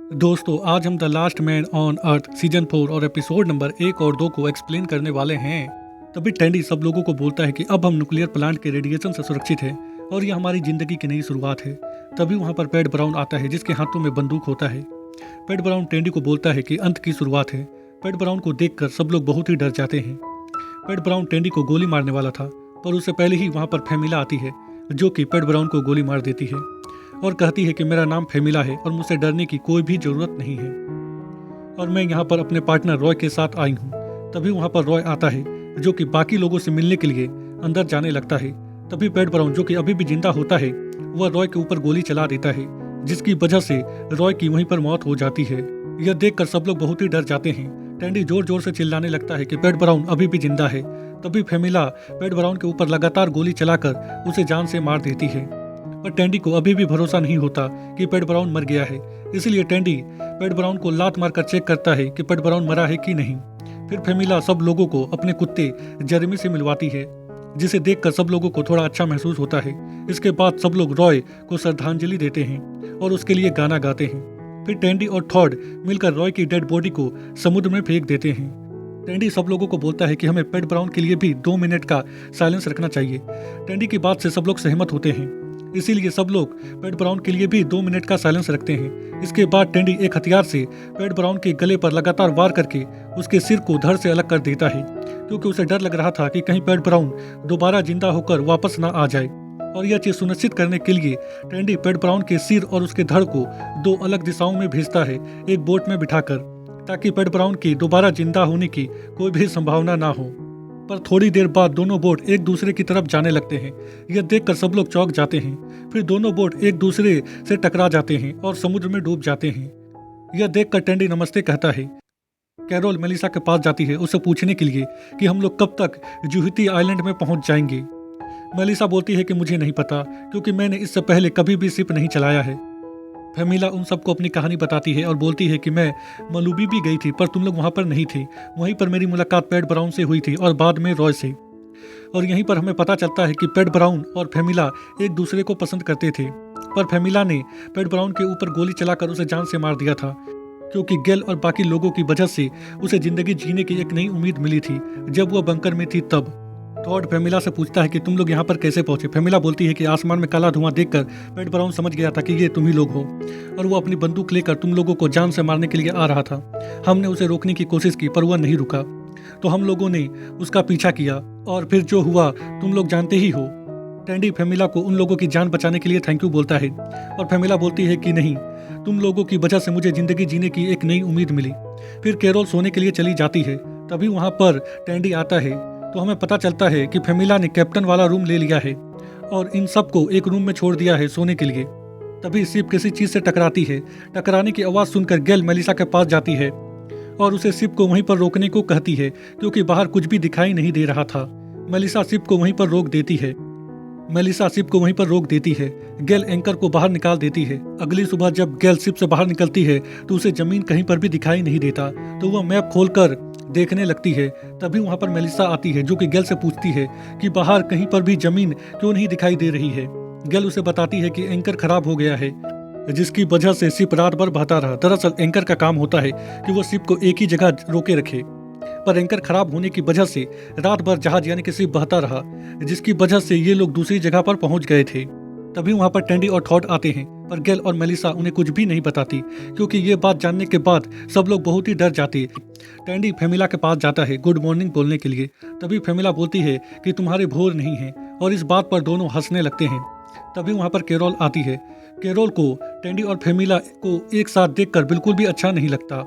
दोस्तों, आज हम the last man on earth season 4 और एपिसोड नंबर 1 और 2 को एक्सप्लेन करने वाले हैं। तभी टैंडी सब लोगों को बोलता है कि अब हम न्यूक्लियर प्लांट के रेडिएशन से सुरक्षित हैं और यह हमारी जिंदगी की नई शुरुआत है। तभी वहाँ पर पैड ब्राउन आता है जिसके हाथों में बंदूक होता है। पैड ब्राउन टैंडी को बोलता है कि अंत की शुरुआत है। पैड ब्राउन को देखकर सब लोग बहुत ही डर जाते हैं। पैड ब्राउन टैंडी को गोली मारने वाला था, पर उससे पहले ही वहाँ पर फेमिला आती है जो कि पैड ब्राउन को गोली मार देती है और कहती है कि मेरा नाम फेमिला है और मुझसे डरने की कोई भी जरूरत नहीं है और मैं यहाँ पर अपने पार्टनर रॉय के साथ आई हूँ। तभी वहाँ पर रॉय आता है जो कि बाकी लोगों से मिलने के लिए अंदर जाने लगता है। तभी पैड ब्राउन जो कि अभी भी जिंदा होता है वह रॉय के ऊपर गोली चला देता है जिसकी वजह से रॉय की वहीं पर मौत हो जाती है। यह देखकर सब लोग बहुत ही डर जाते हैं। टैंडी जोर जोर से चिल्लाने लगता है कि पैड ब्राउन अभी भी जिंदा है। तभी फेमिला पैड ब्राउन के ऊपर लगातार गोली चलाकर उसे जान से मार देती है, पर टैंडी को अभी भी भरोसा नहीं होता कि पैड ब्राउन मर गया है। इसलिए टैंडी पैड ब्राउन को लात मारकर चेक करता है कि पैड ब्राउन मरा है कि नहीं। फिर फेमिला सब लोगों को अपने कुत्ते जेरेमी से मिलवाती है जिसे देखकर सब लोगों को थोड़ा अच्छा महसूस होता है। इसके बाद सब लोग रॉय को श्रद्धांजलि देते हैं और उसके लिए गाना गाते हैं। फिर टैंडी और थॉड मिलकर रॉय की डेड बॉडी को समुद्र में फेंक देते हैं। टैंडी सब लोगों को बोलता है कि हमें पैड ब्राउन के लिए भी 2 मिनट का साइलेंस रखना चाहिए। टैंडी की बात से सब लोग सहमत होते हैं, इसीलिए सब लोग पैड ब्राउन के लिए भी 2 मिनट का साइलेंस रखते हैं। इसके बाद टैंडी एक हथियार से पैड ब्राउन के गले पर लगातार वार करके उसके सिर को धड़ से अलग कर देता है, क्योंकि उसे डर लग रहा था कि कहीं पैड ब्राउन दोबारा जिंदा होकर वापस ना आ जाए। और यह चीज सुनिश्चित करने के लिए टैंडी पैड ब्राउन के सिर और उसके धड़ को 2 अलग दिशाओं में भेजता है, एक बोट में बिठाकर, ताकि पैड ब्राउन की दोबारा जिंदा होने की कोई भी संभावना ना हो। पर थोड़ी देर बाद दोनों बोट एक दूसरे की तरफ जाने लगते हैं। यह देखकर सब लोग चौंक जाते हैं। फिर दोनों बोट एक दूसरे से टकरा जाते हैं और समुद्र में डूब जाते हैं। यह देखकर टैंडी नमस्ते कहता है। कैरोल मेलिसा के पास जाती है उसे पूछने के लिए कि हम लोग कब तक जूहिती आइलैंड में पहुंच जाएंगे। मेलिसा बोलती है कि मुझे नहीं पता, क्योंकि मैंने इससे पहले कभी भी शिप नहीं चलाया है। फेमिला उन सबको अपनी कहानी बताती है और बोलती है कि मैं मलूबी भी गई थी, पर तुम लोग वहां पर नहीं थे। वहीं पर मेरी मुलाकात पैड ब्राउन से हुई थी और बाद में रॉय से। और यहीं पर हमें पता चलता है कि पैड ब्राउन और फेमिला एक दूसरे को पसंद करते थे, पर फेमिला ने पैड ब्राउन के ऊपर गोली चलाकर उसे जान से मार दिया था, क्योंकि गेल और बाकी लोगों की वजह से उसे जिंदगी जीने की एक नई उम्मीद मिली थी जब वह बंकर में थी तब। थॉड फेमिला से पूछता है कि तुम लोग यहाँ पर कैसे पहुंचे। फेमिला बोलती है कि आसमान में काला धुआं देखकर पैड ब्राउन समझ गया था कि ये तुम ही लोग हो और वो अपनी बंदूक लेकर तुम लोगों को जान से मारने के लिए आ रहा था। हमने उसे रोकने की कोशिश की पर वह नहीं रुका, तो हम लोगों ने उसका पीछा किया और फिर जो हुआ तुम लोग जानते ही हो। टैंडी फेमिला को उन लोगों की जान बचाने के लिए थैंक यू बोलता है और फेमिला बोलती है कि नहीं, तुम लोगों की वजह से मुझे जिंदगी जीने की एक नई उम्मीद मिली। फिर कैरोल सोने के लिए चली जाती है। तभी वहां पर टैंडी आता है तो हमें पता चलता है कि फेमिला ने कैप्टन वाला रूम ले लिया है और इन सबको एक रूम में छोड़ दिया है सोने के लिए। तभी शिप किसी चीज से टकराती है। टकराने की आवाज सुनकर गेल मेलिसा के पास जाती है और उसे शिप को वहीं पर रोकने को कहती है, क्योंकि बाहर कुछ भी दिखाई नहीं दे रहा था। मेलिसा शिप को वहीं पर रोक देती है। गेल एंकर को बाहर निकाल देती है। अगली सुबह जब गेल शिप से बाहर निकलती है तो उसे जमीन कहीं पर भी दिखाई नहीं देता, तो वह मैप खोलकर देखने लगती है। तभी वहां पर मेलिसा आती है जो कि गेल से पूछती है कि बाहर कहीं पर भी जमीन क्यों नहीं दिखाई दे रही है। गेल उसे बताती है कि एंकर खराब हो गया है, जिसकी वजह से शिप रात भर बहता रहा। दरअसल एंकर का काम होता है कि वो शिप को एक ही जगह रोके रखे, पर एंकर खराब होने की वजह से रात भर जहाज यानी कि शिप बहता रहा, जिसकी वजह से ये लोग दूसरी जगह पर पहुंच गए थे। तभी वहां पर टैंडी और थॉड आते हैं, पर गेल और मेलिसा उन्हें कुछ भी नहीं बताती, क्योंकि ये बात जानने के बाद सब लोग बहुत ही डर जाते। टैंडी फेमिला के पास जाता है गुड मॉर्निंग बोलने के लिए। तभी फेमिला बोलती है कि तुम्हारे भोर नहीं है, और इस बात पर दोनों हंसने लगते हैं। तभी वहां पर कैरोल आती है। कैरोल को टैंडी और फेमिला को एक साथ देखकर बिल्कुल भी अच्छा नहीं लगता,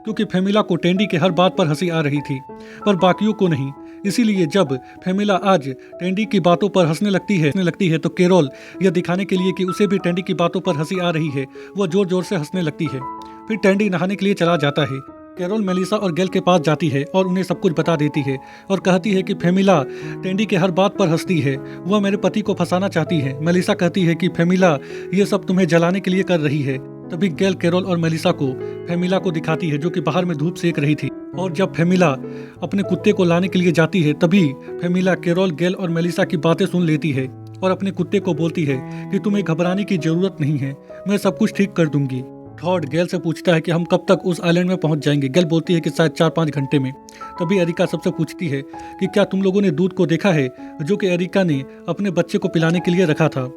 क्योंकि फेमिला को टैंडी के हर बात पर हंसी आ रही थी पर बाकियों को नहीं। इसीलिए जब फेमिला आज टैंडी की बातों पर हंसने लगती है तो कैरोल यह दिखाने के लिए कि उसे भी टैंडी की बातों पर हंसी आ रही है, वह जोर जोर से हंसने लगती है। फिर टैंडी नहाने के लिए चला जाता है। कैरोल मेलिसा और गेल के पास जाती है और उन्हें सब कुछ बता देती है और कहती है कि फेमिला टैंडी के हर बात पर हंसती है, वह मेरे पति को फंसाना चाहती है। मेलिसा कहती है कि फेमिला ये सब तुम्हें जलाने के लिए कर रही है। तभी गेल कैरोल और मेलिसा को फेमिला को दिखाती है जो कि बाहर में धूप सेक रही थी, और जब फेमिला अपने कुत्ते को लाने के लिए जाती है तभी फेमिला कैरोल, गेल और मेलिसा की बातें सुन लेती है और अपने कुत्ते को बोलती है कि तुम्हें घबराने की जरूरत नहीं है, मैं सब कुछ ठीक कर दूंगी। थॉड गेल से पूछता है कि हम कब तक उस आइलैंड में पहुंच जाएंगे। गेल बोलती है कि शायद 4-5 घंटे में। तभी एरिका सबसे पूछती है कि क्या तुम लोगों ने दूध को देखा है जो कि एरिका ने अपने बच्चे को पिलाने के लिए रखा था।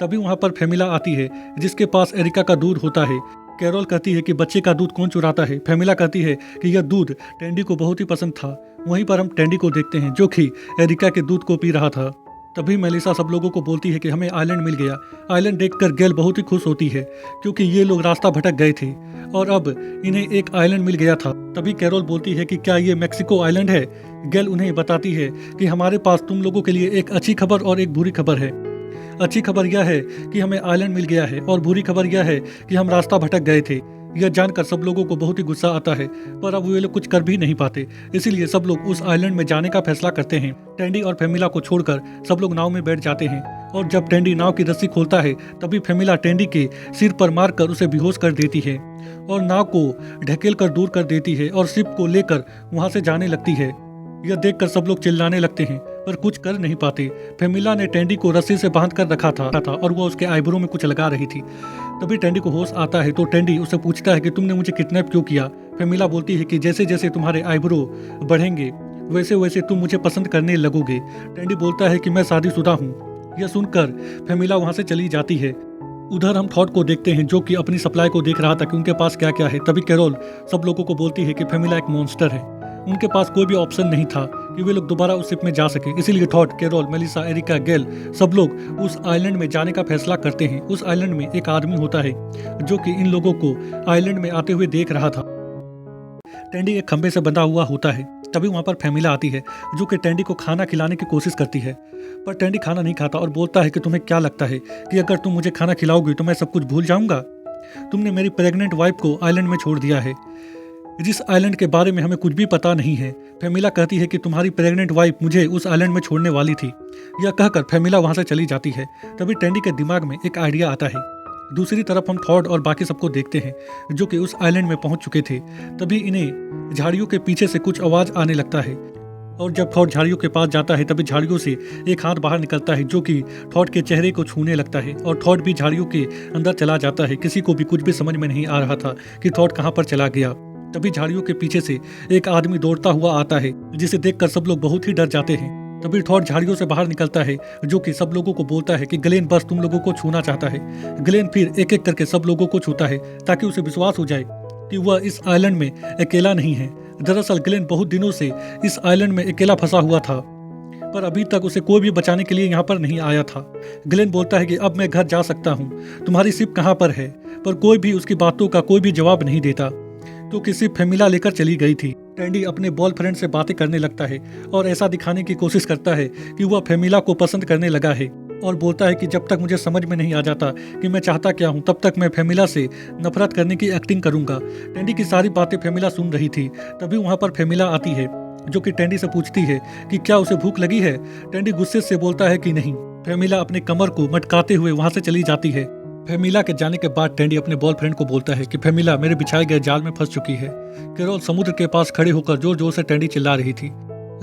तभी वहाँ पर फेमिला आती है जिसके पास एरिका का दूध होता है। कैरोल कहती है कि बच्चे का दूध कौन चुराता है। फेमिला कहती है कि यह दूध टेंडी को बहुत ही पसंद था। वहीं पर हम टेंडी को देखते हैं जो कि एरिका के दूध को पी रहा था। तभी मेलिसा सब लोगों को बोलती है कि हमें आइलैंड मिल गया। आइलैंड देखकर गेल बहुत ही खुश होती है क्योंकि ये लोग रास्ता भटक गए थे और अब इन्हें एक आइलैंड मिल गया था। तभी कैरोल बोलती है कि क्या ये मैक्सिको आइलैंड है। गेल उन्हें बताती है कि हमारे पास तुम लोगों के लिए एक अच्छी खबर और एक बुरी खबर है। अच्छी खबर यह है कि हमें आइलैंड मिल गया है और बुरी खबर यह है कि हम रास्ता भटक गए थे। यह जानकर सब लोगों को बहुत ही गुस्सा आता है पर अब वे लोग कुछ कर भी नहीं पाते, इसीलिए सब लोग उस आइलैंड में जाने का फैसला करते हैं। टेंडी और फेमिला को छोड़कर सब लोग नाव में बैठ जाते हैं और जब टेंडी नाव की रस्सी खोलता है तभी फेमिला टेंडी के सिर पर मारकर उसे बेहोश कर देती है और नाव को ढकेल कर दूर कर देती है और शिप को लेकर वहां से जाने लगती है। यह देखकर सब लोग चिल्लाने लगते हैं पर कुछ कर नहीं पाते। फेमिला ने टेंडी को रस्सी से बांध कर रखा था और वह उसके आईब्रो में कुछ लगा रही थी। तभी टेंडी को होश आता है तो टेंडी उससे पूछता है कि तुमने मुझे किडनैप क्यों किया। फेमिला बोलती है कि जैसे जैसे तुम्हारे आईब्रो बढ़ेंगे वैसे वैसे तुम मुझे पसंद करने लगोगे। टेंडी बोलता है कि मैं शादीशुदा हूँ। यह सुनकर फेमिला वहाँ से चली जाती है। उधर हम थॉड को देखते हैं जो कि अपनी सप्लाई को देख रहा था कि उनके पास क्या क्या है। तभी कैरोल सब लोगों को बोलती है कि फेमिला एक मॉन्स्टर है। उनके पास कोई भी ऑप्शन नहीं था कि वे लोग दोबारा उस शिप में जा सके, इसीलिए थॉड, कैरोल, मेलिसा, एरिका, गेल सब लोग उस आइलैंड में जाने का फैसला करते हैं। उस आइलैंड में एक आदमी होता है जो कि इन लोगों को आइलैंड में आते हुए देख रहा था। टेंडी एक खंबे से बंधा हुआ होता है। तभी वहाँ पर फेमिला आती है जो कि टेंडी को खाना खिलाने की कोशिश करती है पर टेंडी खाना नहीं खाता और बोलता है कि तुम्हें क्या लगता है कि अगर तुम मुझे खाना खिलाओगी तो मैं सब कुछ भूल जाऊंगा। तुमने मेरी प्रेग्नेंट वाइफ को आइलैंड में छोड़ दिया है जिस आइलैंड के बारे में हमें कुछ भी पता नहीं है। फेमिला कहती है कि तुम्हारी प्रेग्नेंट वाइफ मुझे उस आइलैंड में छोड़ने वाली थी। यह कहकर फेमिला वहां से चली जाती है। तभी टेंडी के दिमाग में एक आइडिया आता है। दूसरी तरफ हम थॉड और बाकी सबको देखते हैं जो कि उस आइलैंड में पहुंच चुके थे। तभी इन्हें झाड़ियों के पीछे से कुछ आवाज आने लगता है और जब थॉड झाड़ियों के पास जाता है तभी झाड़ियों से एक हाथ बाहर निकलता है जो कि थॉड के चेहरे को छूने लगता है और थॉड भी झाड़ियों के अंदर चला जाता है। किसी को भी कुछ भी समझ में नहीं आ रहा था कि थॉड कहाँ पर चला गया। तभी झाड़ियों के पीछे से एक आदमी दौड़ता हुआ आता है जिसे देखकर सब लोग बहुत ही डर जाते हैं। तभी थॉड झाड़ियों से बाहर निकलता है जो कि सब लोगों को बोलता है कि ग्लेन बस तुम लोगों को छूना चाहता है। ग्लेन फिर एक एक करके सब लोगों को छूता है ताकि उसे विश्वास हो जाए कि वह इस आइलैंड में अकेला नहीं है। दरअसल ग्लेन बहुत दिनों से इस आइलैंड में अकेला फंसा हुआ था पर अभी तक उसे कोई भी बचाने के लिए यहाँ पर नहीं आया था। ग्लेन बोलता है कि अब मैं घर जा सकता हूँ, तुम्हारी शिप कहाँ पर है, पर कोई भी उसकी बातों का कोई भी जवाब नहीं देता तो किसी फेमिला लेकर चली गई थी। टेंडी अपने बॉयफ्रेंड से बातें करने लगता है और ऐसा दिखाने की कोशिश करता है कि वह फेमिला को पसंद करने लगा है और बोलता है कि जब तक मुझे समझ में नहीं आ जाता कि मैं चाहता क्या हूँ तब तक मैं फेमिला से नफरत करने की एक्टिंग करूंगा। टेंडी की सारी बातें फेमिला सुन रही थी। तभी वहाँ पर फेमिला आती है जो कि टेंडी से पूछती है कि क्या उसे भूख लगी है। टेंडी गुस्से से बोलता है कि नहीं। फेमिला अपने कमर को मटकाते हुए वहाँ से चली जाती है। फेमिला के जाने के बाद टेंडी अपने बॉयफ्रेंड को बोलता है कि फेमिला मेरे बिछाए गए जाल में फंस चुकी है। कैरोल समुद्र के पास खड़े होकर जोर जोर से टेंडी चिल्ला रही थी।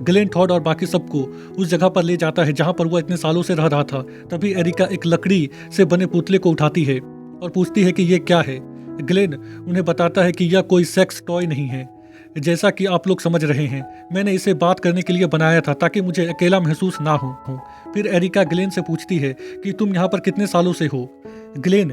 ग्लेन, थॉड और बाकी सबको उस जगह पर ले जाता है जहां पर वह इतने सालों से रह रहा था। तभी एरिका एक लकड़ी से बने पुतले को उठाती है और पूछती है कि ये क्या है। ग्लेन उन्हें बताता है कि यह कोई सेक्स टॉय नहीं है। जैसा कि आप लोग समझ रहे हैं, मैंने इसे बात करने के लिए बनाया था ताकि मुझे अकेला महसूस ना हो। फिर एरिका ग्लेन से पूछती है कि तुम यहाँ पर कितने सालों से हो। ग्लेन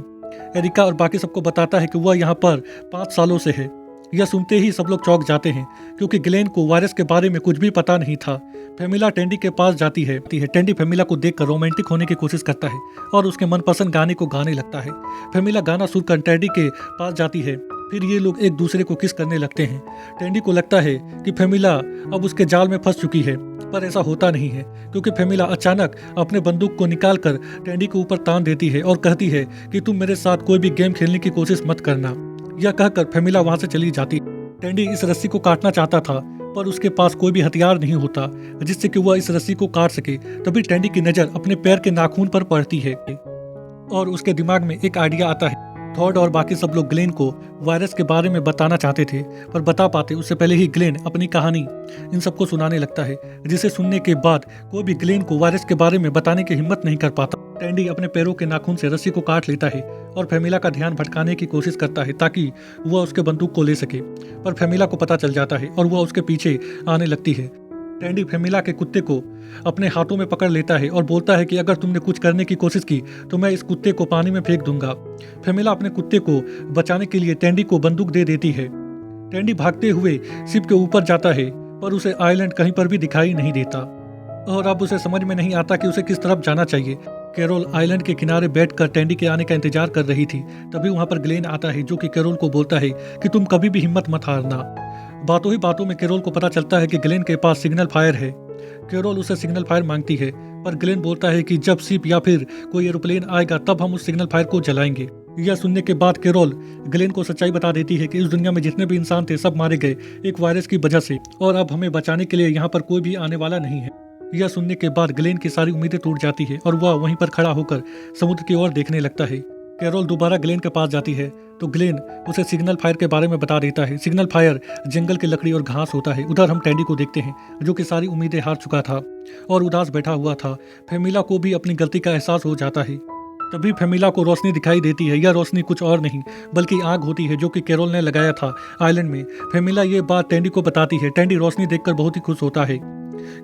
एरिका और बाकी सबको बताता है कि वह यहाँ पर 5 सालों से है। यह सुनते ही सब लोग चौंक जाते हैं क्योंकि ग्लेन को वायरस के बारे में कुछ भी पता नहीं था। फेमिला टेंडी के पास जाती है। टेंडी फेमिला को देखकर रोमांटिक होने की कोशिश करता है और उसके मनपसंद गाने को गाने लगता है। फेमिला गाना सुनकर टेंडी के पास जाती है। फिर ये लोग एक दूसरे को किस करने लगते हैं। टेंडी को लगता है कि फेमिला अब उसके जाल में फंस चुकी है पर ऐसा होता नहीं है क्योंकि फेमिला अचानक अपने बंदूक को निकालकर टेंडी के ऊपर तान देती है और कहती है कि तुम मेरे साथ कोई भी गेम खेलने की कोशिश मत करना। यह कहकर फेमिला वहां से चली जाती। टेंडी इस रस्सी को काटना चाहता था पर उसके पास कोई भी हथियार नहीं होता जिससे कि वह इस रस्सी को काट सके। तभी टेंडी की नजर अपने पैर के नाखून पर पड़ती है और उसके दिमाग में एक आइडिया आता है। थॉड और बाकी सब लोग ग्लेन को वायरस के बारे में बताना चाहते थे पर बता पाते उससे पहले ही ग्लेन अपनी कहानी इन सबको सुनाने लगता है जिसे सुनने के बाद कोई भी ग्लेन को वायरस के बारे में बताने की हिम्मत नहीं कर पाता। टेंडी अपने पैरों के नाखून से रस्सी को काट लेता है और फेमिला का ध्यान भटकाने की कोशिश करता है ताकि वह उसके बंदूक को ले सके। पर फेमिला को पता चल जाता है और वह उसके पीछे आने लगती है। टैंडी फेमिला के कुत्ते को अपने हाथों में पकड़ लेता है और बोलता है कि अगर तुमने कुछ करने की कोशिश की तो मैं इस कुत्ते को पानी में फेंक दूंगा। फेमिला अपने कुत्ते को बचाने के लिए टैंडी को बंदूक दे देती है। टैंडी भागते हुए शिप के ऊपर जाता है पर उसे आइलैंड कहीं पर भी दिखाई नहीं देता और अब उसे समझ में नहीं आता कि उसे किस तरफ जाना चाहिए। कैरोल आइलैंड के किनारे बैठकर टैंडी के आने का इंतजार कर रही थी। तभी वहां पर ग्लेन आता है जो कि कैरोल को बोलता है कि तुम कभी भी हिम्मत मत हारना। बातों ही बातों में कैरोल को पता चलता है कि ग्लेन के पास सिग्नल फायर है। कैरोल उसे सिग्नल फायर मांगती है पर ग्लेन बोलता है कि जब शिप या फिर कोई एरोप्लेन आएगा तब हम उस सिग्नल फायर को जलाएंगे। यह सुनने के बाद कैरोल ग्लेन को सच्चाई बता देती है कि इस दुनिया में जितने भी इंसान थे सब मारे गए एक वायरस की वजह से और अब हमें बचाने के लिए यहाँ पर कोई भी आने वाला नहीं है। यह सुनने के बाद ग्लेन की सारी उम्मीदें टूट जाती है और वह वहीं पर खड़ा होकर समुद्र की ओर देखने लगता है। कैरोल दोबारा ग्लेन के पास जाती है तो ग्लेन उसे सिग्नल फायर के बारे में बता देता है। सिग्नल फायर जंगल की लकड़ी और घास होता है। उधर हम टैंडी को देखते हैं जो कि सारी उम्मीदें हार चुका था और उदास बैठा हुआ था। फेमिला को भी अपनी गलती का एहसास हो जाता है। तभी फेमिला को रोशनी दिखाई देती है। यह रोशनी कुछ और नहीं बल्कि आग होती है जो कि कैरोल ने लगाया था आइलैंड में। फेमिला ये बात टैंडी को बताती है। टैंडी रोशनी देखकर बहुत ही खुश होता है।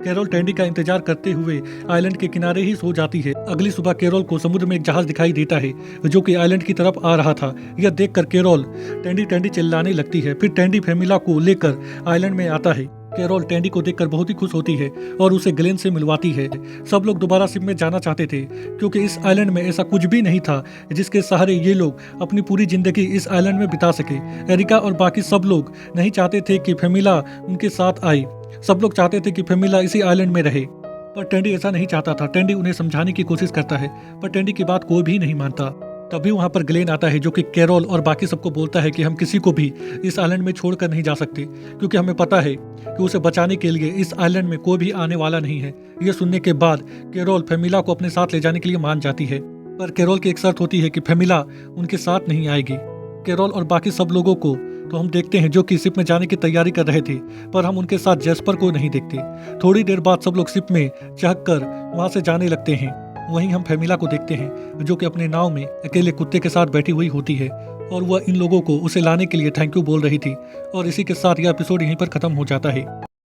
कैरोल टैंडी का इंतजार करते हुए आइलैंड के किनारे ही सो जाती है। अगली सुबह कैरोल को समुद्र में एक जहाज दिखाई देता है जो कि आइलैंड की तरफ आ रहा था। यह देखकर कैरोल टैंडी टैंडी चिल्लाने लगती है। फिर टैंडी फेमिला को लेकर आइलैंड में आता है। कैरोल टैंडी को देखकर बहुत ही खुश होती है और उसे ग्लेन से मिलवाती है। सब लोग दोबारा शिप में जाना चाहते थे क्योंकि इस आइलैंड में ऐसा कुछ भी नहीं था जिसके सहारे ये लोग अपनी पूरी जिंदगी इस आइलैंड में बिता सके। एरिका और बाकी सब लोग नहीं चाहते थे कि फेमिला उनके साथ आए। सब लोग चाहते थे कि फेमिला इसी आइलैंड में रहे पर टैंडी ऐसा नहीं चाहता था। टैंडी उन्हें समझाने की कोशिश करता है पर टैंडी की बात कोई भी नहीं मानता। तभी वहां पर ग्लेन आता है जो कि कैरोल और बाकी सबको बोलता है कि हम किसी को भी इस आइलैंड में छोड़कर नहीं जा सकते क्योंकि हमें पता है कि उसे बचाने के लिए इस आइलैंड में कोई भी आने वाला नहीं है। यह सुनने के बाद कैरोल फेमिला को अपने साथ ले जाने के लिए मान जाती है पर कैरोल की एक शर्त होती है कि फेमिला उनके साथ नहीं आएगी। कैरोल और बाकी सब लोगों को तो हम देखते हैं जो कि शिप में जाने की तैयारी कर रहे थे पर हम उनके साथ जैस्पर को नहीं देखते। थोड़ी देर बाद सब लोग शिप में चढ़कर वहां से जाने लगते हैं। वहीं हम फेमिला को देखते हैं जो कि अपने नाव में अकेले कुत्ते के साथ बैठी हुई होती है और वह इन लोगों को उसे लाने के लिए थैंक यू बोल रही थी। और इसी के साथ यह एपिसोड यहीं पर खत्म हो जाता है।